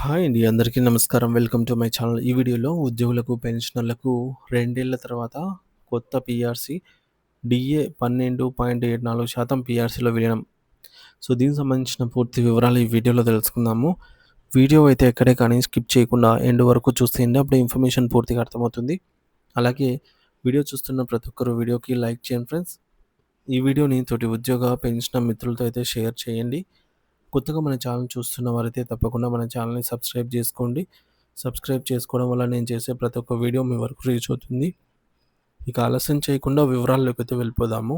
Hi అండి. అందరికీ నమస్కారం. Welcome to my channel. ఈ వీడియోలో ఉద్యోగులకు, పెన్షనర్లకు 2 ఏళ్ల తర్వాత కొత్త పీఆర్సీ డీఏ 12.74% పీఆర్సీలో విలీనం. సో, దీనికి సంబంధించిన పూర్తి వివరాలు ఈ వీడియోలో తెలుసుకుందాము. వీడియో అయితే ఎక్కడే కానీ స్కిప్ చేయకుండా ఎండ్ వరకు చూసేయండి. అప్పుడే ఇన్ఫర్మేషన్ పూర్తిగా అర్థమవుతుంది. అలాగే వీడియో చూస్తున్న ప్రతి ఒక్కరు వీడియోకి లైక్ చేయండి ఫ్రెండ్స్. ఈ వీడియోని తోటి ఉద్యోగ, పెన్షనర్ మిత్రులతో అయితే షేర్ చేయండి. కొత్తగా మన ఛానల్ చూస్తున్న వారైతే తప్పకుండా మన ఛానల్‌ని సబ్స్క్రైబ్ చేసుకోండి. సబ్స్క్రైబ్ చేసుకోవడం వల్ల నేను చేసే ప్రతి ఒక్క వీడియో మీ వరకు రీచ్ అవుతుంది. ఇక ఆలస్యం చేయకుండా వివరాల్లోకైతే వెళ్ళిపోదాము.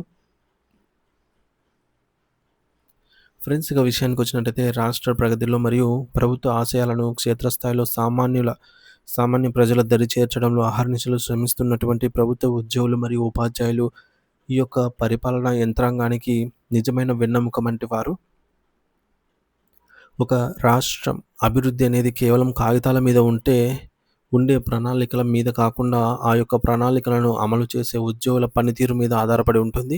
ఫ్రెండ్స్, ఇక విషయానికొచ్చినట్టయితే రాష్ట్ర ప్రగతిలో మరియు ప్రభుత్వ ఆశయాలను క్షేత్రస్థాయిలో సామాన్య ప్రజల దరి చేర్చడంలో అహర్నిశలు శ్రమిస్తున్నటువంటి ప్రభుత్వ ఉద్యోగులు మరియు ఉపాధ్యాయులు ఈ యొక్క పరిపాలనా యంత్రాంగానికి నిజమైన వెన్నెముక వంటి వారు. ఒక రాష్ట్రం అభివృద్ధి అనేది కేవలం కాగితాల మీద ఉండే ప్రణాళికల మీద కాకుండా ఆ యొక్క ప్రణాళికలను అమలు చేసే ఉద్యోగుల పనితీరు మీద ఆధారపడి ఉంటుంది.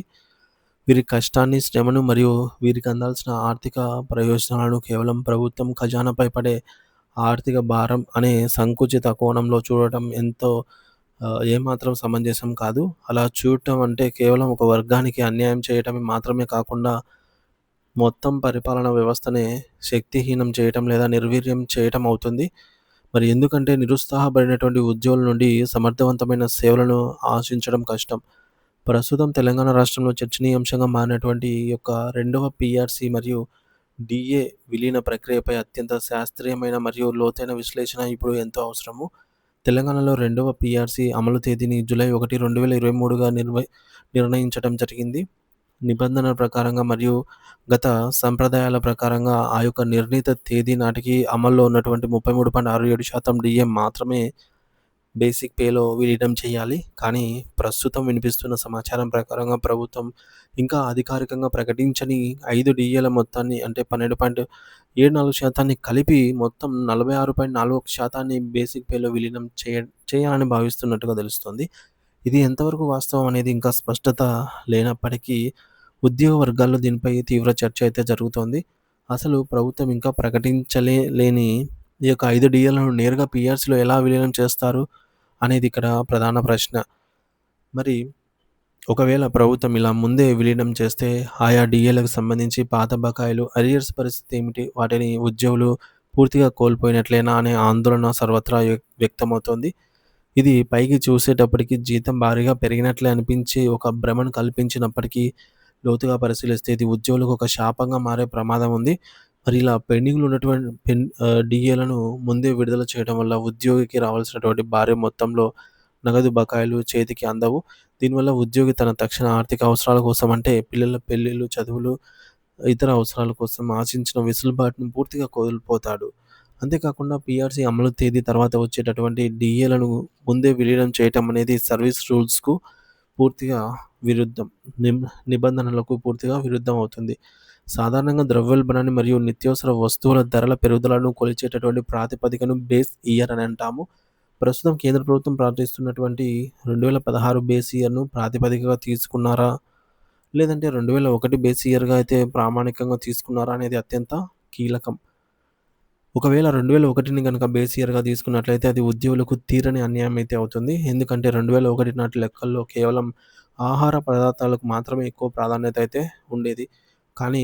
వీరి కష్టాన్ని, శ్రమను మరియు వీరికి అందాల్సిన ఆర్థిక ప్రయోజనాలను కేవలం ప్రభుత్వం ఖజానాపై పడే ఆర్థిక భారం అనే సంకుచిత కోణంలో చూడటం ఏమాత్రం సమంజసం కాదు. అలా చూడటం అంటే కేవలం ఒక వర్గానికి అన్యాయం చేయటమే మాత్రమే కాకుండా మొత్తం పరిపాలనా వ్యవస్థనే శక్తిహీనం చేయటం లేదా నిర్వీర్యం చేయటం అవుతుంది. మరి ఎందుకంటే నిరుత్సాహపడినటువంటి ఉద్యోగుల నుండి సమర్థవంతమైన సేవలను ఆశించడం కష్టం. ప్రస్తుతం తెలంగాణ రాష్ట్రంలో చర్చనీయాంశంగా మారినటువంటి ఈ యొక్క రెండవ పీఆర్సీ మరియు డీఏ విలీన ప్రక్రియపై అత్యంత శాస్త్రీయమైన మరియు లోతైన విశ్లేషణ ఇప్పుడు ఎంతో అవసరము. తెలంగాణలో రెండవ పీఆర్సీ అమలు తేదీని జూలై 1, 2023గా నిర్ణయించడం జరిగింది. నిబంధనల ప్రకారంగా మరియు గత సంప్రదాయాల ప్రకారంగా ఆ యొక్క నిర్ణీత తేదీ నాటికి అమల్లో ఉన్నటువంటి 33.67% డీఏ మాత్రమే బేసిక్ పేలో విలీనం చేయాలి. కానీ ప్రస్తుతం వినిపిస్తున్న సమాచారం ప్రకారంగా ప్రభుత్వం ఇంకా అధికారికంగా ప్రకటించని 5 డీఏల మొత్తాన్ని అంటే 12.74% కలిపి మొత్తం 46.41% బేసిక్ పేలో విలీనం చేయాలని భావిస్తున్నట్టుగా తెలుస్తోంది. ఇది ఎంతవరకు వాస్తవం అనేది ఇంకా స్పష్టత లేనప్పటికీ ఉద్యోగ వర్గాల్లో దీనిపై తీవ్ర చర్చ అయితే జరుగుతోంది. అసలు ప్రభుత్వం ఇంకా లేని ఈ యొక్క 5 డీఏలను నేరుగా పీఆర్సీలో ఎలా విలీనం చేస్తారు అనేది ఇక్కడ ప్రధాన ప్రశ్న. మరి ఒకవేళ ప్రభుత్వం ఇలా ముందే విలీనం చేస్తే ఆయా డీఏలకు సంబంధించి పాత బకాయిలు, అరియర్స్ పరిస్థితి ఏమిటి? వాటిని ఉద్యోగులు పూర్తిగా కోల్పోయినట్లేనా అనే ఆందోళన సర్వత్రా వ్యక్తమవుతోంది. ఇది పైకి చూసేటప్పటికి జీతం భారీగా పెరిగినట్లే అనిపించి ఒక భ్రమను కల్పించినప్పటికీ లోతుగా పరిశీలిస్తే ఇది ఉద్యోగులకు ఒక శాపంగా మారే ప్రమాదం ఉంది. మరి ఇలా పెండింగ్‌లో ఉన్నటువంటి డీఏలను ముందే విడుదల చేయడం వల్ల ఉద్యోగికి రావాల్సినటువంటి భారీ మొత్తంలో నగదు బకాయిలు చేతికి అందవు. దీనివల్ల ఉద్యోగి తన తక్షణ ఆర్థిక అవసరాల కోసం అంటే పిల్లల పెళ్ళిళ్ళు, చదువులు, ఇతర అవసరాల కోసం ఆశించిన వెసులుబాటును పూర్తిగా కోల్పోతాడు. అంతేకాకుండా పీఆర్సీ అమలు తేదీ తర్వాత వచ్చేటటువంటి డీఏలను ముందే విలీనం చేయటం అనేది సర్వీస్ రూల్స్‌కు పూర్తిగా విరుద్ధం. నిబంధనలకు పూర్తిగా విరుద్ధం అవుతుంది. సాధారణంగా ద్రవ్యోల్బణాన్ని మరియు నిత్యావసర వస్తువుల ధరల పెరుగుదలను కొలిచేటటువంటి ప్రాతిపదికను బేస్ ఇయర్ అని అంటాము. ప్రస్తుతం కేంద్ర ప్రభుత్వం పాటిస్తున్నటువంటి 2016 బేస్ ఇయర్‌ను ప్రాతిపదికగా తీసుకున్నారా? లేదంటే 2001 బేస్ ఇయర్‌గా అయితే ప్రామాణికంగా తీసుకున్నారా అనేది అత్యంత కీలకం. ఒకవేళ 2001ని గనక బేస్ ఇయర్‌గా తీసుకున్నట్లయితే అది ఉద్యోగులకు తీరని అన్యాయం అయితే అవుతుంది. ఎందుకంటే 2001 నాటి లెక్కల్లో కేవలం ఆహార పదార్థాలకు మాత్రమే ఎక్కువ ప్రాధాన్యత అయితే ఉండేది. కానీ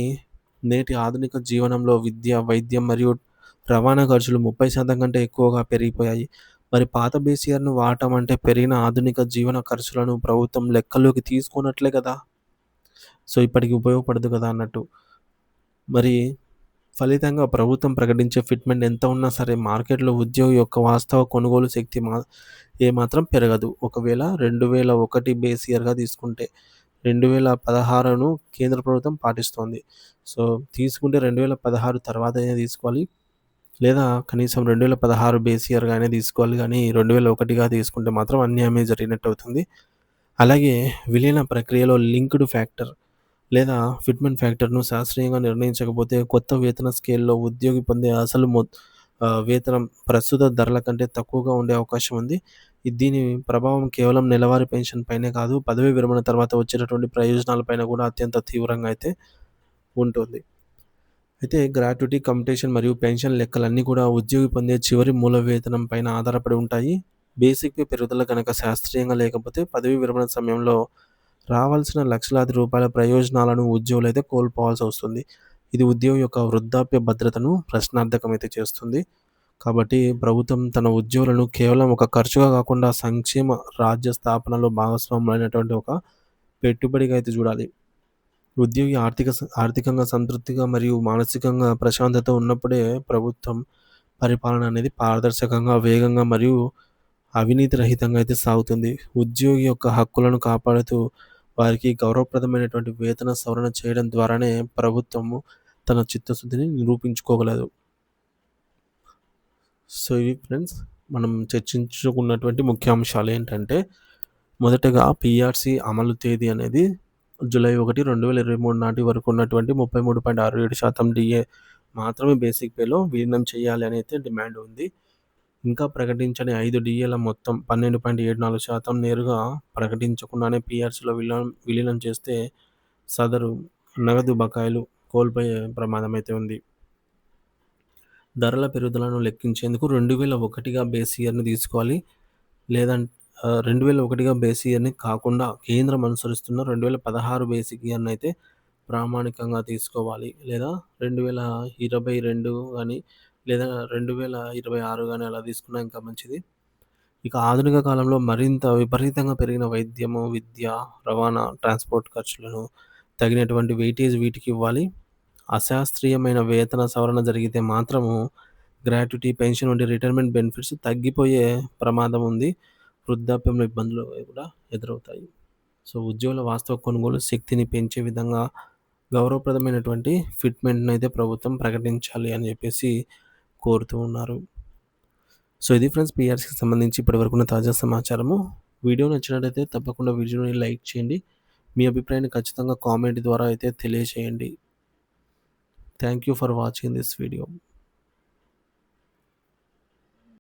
నేటి ఆధునిక జీవనంలో విద్య, వైద్యం మరియు రవాణా ఖర్చులు 30% కంటే ఎక్కువగా పెరిగిపోయాయి. మరి పాత బేస్ ఇయర్‌ను వాడటం అంటే పెరిగిన ఆధునిక జీవన ఖర్చులను ప్రభుత్వం లెక్కల్లోకి తీసుకోనట్లే కదా! సో, ఇప్పటికి ఉపయోగపడదు కదా అన్నట్టు. మరి ఫలితంగా ప్రభుత్వం ప్రకటించే ఫిట్‌మెంట్ ఎంత ఉన్నా సరే మార్కెట్‌లో ఉద్యోగి యొక్క వాస్తవ కొనుగోలు శక్తి ఏమాత్రం పెరగదు. ఒకవేళ 2001 బేస్ ఇయర్‌గా తీసుకుంటే 2016ను కేంద్ర ప్రభుత్వం పాటిస్తోంది. సో, తీసుకుంటే 2016 తర్వాతైనా తీసుకోవాలి. లేదా కనీసం 2016 బేస్ ఇయర్‌గానే తీసుకోవాలి గానీ 2001గా తీసుకుంటే మాత్రం అన్యాయమే జరిగినట్టు అవుతుంది. అలాగే విలీన ప్రక్రియలో లింక్డ్ ఫ్యాక్టర్ లేదా ఫిట్‌మెంట్ ఫ్యాక్టర్‌ను శాస్త్రీయంగా నిర్ణయించకపోతే కొత్త వేతన స్కేల్‌లో ఉద్యోగి పొందే అసలు వేతనం ప్రస్తుత ధరల కంటే తక్కువగా ఉండే అవకాశం ఉంది. దీని ప్రభావం కేవలం నెలవారీ పెన్షన్ పైనే కాదు, పదవీ విరమణ తర్వాత వచ్చేటటువంటి ప్రయోజనాల పైన కూడా అత్యంత తీవ్రంగా అయితే ఉంటుంది. అయితే గ్రాట్యుటీ, కమ్యుటేషన్ మరియు పెన్షన్ లెక్కలన్నీ కూడా ఉద్యోగి పొందే చివరి మూల వేతనం పైన ఆధారపడి ఉంటాయి. బేసిక్ పే పెరుగుదల గనక శాస్త్రీయంగా లేకపోతే పదవీ విరమణ సమయంలో రావాల్సిన లక్షలాది రూపాయల ప్రయోజనాలను ఉద్యోగులైతే కోల్పోవాల్సొస్తుంది. ఇది ఉద్యోగి యొక్క వృద్ధాప్య భద్రతను ప్రశ్నార్థకమైతే చేస్తుంది. కాబట్టి ప్రభుత్వం తన ఉద్యోగులను కేవలం ఒక ఖర్చుగా కాకుండా సంక్షేమ రాజ్య స్థాపనలో భాగస్వాములైనటువంటి ఒక పెట్టుబడిగా అయితే చూడాలి. ఉద్యోగి ఆర్థికంగా సంతృప్తిగా మరియు మానసికంగా ప్రశాంతత ఉన్నప్పుడే ప్రభుత్వం పరిపాలన అనేది పారదర్శకంగా, వేగంగా మరియు అవినీతి రహితంగా అయితే సాగుతుంది. ఉద్యోగి యొక్క హక్కులను కాపాడుతూ వారికి గౌరవప్రదమైనటువంటి వేతన సవరణ చేయడం ద్వారానే ప్రభుత్వము తన చిత్తశుద్ధిని నిరూపించుకోగలదు. సో, ఇవి ఫ్రెండ్స్ మనం చర్చించుకున్నటువంటి ముఖ్యాంశాలు ఏంటంటే, మొదటగా పీఆర్సీ అమలు తేదీ అనేది జూలై 1, 2023 నాటి వరకు ఉన్నటువంటి 33.67% డీఏ మాత్రమే బేసిక్ పేలో విలీనం చేయాలి అని అయితే డిమాండ్ ఉంది. ఇంకా ప్రకటించని 5 డీఏల మొత్తం 12.74% నేరుగా ప్రకటించకుండానే పీఆర్సీలో విలీనం చేస్తే సదరు నగదు బకాయిలు కోల్పోయే ప్రమాదం అయితే ఉంది. ధరల పెరుగుదలను లెక్కించేందుకు 2001గా బేస్ ఇయర్‌ని తీసుకోవాలి. 2001గా బేస్ ఇయర్‌ని కాకుండా కేంద్రం అనుసరిస్తున్న 2016 బేసిక్ ఇయర్‌నైతే ప్రామాణికంగా తీసుకోవాలి. లేదా 2022 గాని, లేదా 2026 గాని అలా తీసుకున్నా ఇంకా మంచిది. ఇక ఆధునిక కాలంలో మరింత విపరీతంగా పెరిగిన వైద్యము, విద్య, రవాణా, ట్రాన్స్‌పోర్ట్ ఖర్చులను తగినటువంటి వెయిటేజ్ వీటికి ఇవ్వాలి. అశాస్త్రీయమైన వేతన సవరణ జరిగితే మాత్రము గ్రాట్యుటీ, పెన్షన్ వంటి రిటైర్మెంట్ బెనిఫిట్స్ తగ్గిపోయే ప్రమాదం ఉంది. వృద్ధాప్యంలో ఇబ్బందులు కూడా ఎదురవుతాయి. సో, ఉద్యోగుల వాస్తవ కొనుగోలు శక్తిని పెంచే విధంగా గౌరవప్రదమైనటువంటి ఫిట్‌మెంట్‌నైతే ప్రభుత్వం ప్రకటించాలి అని చెప్పేసి కోరుతూ ఉన్నారు. సో, ఇది ఫ్రెండ్స్ పీఆర్సీకి సంబంధించి ఇప్పటివరకు ఉన్న తాజా సమాచారము. వీడియో నచ్చినట్లయితే తప్పకుండా వీడియోని లైక్ చేయండి. మీ అభిప్రాయాన్ని ఖచ్చితంగా కామెంట్ ద్వారా అయితే తెలియజేయండి. Thank you for watching this video.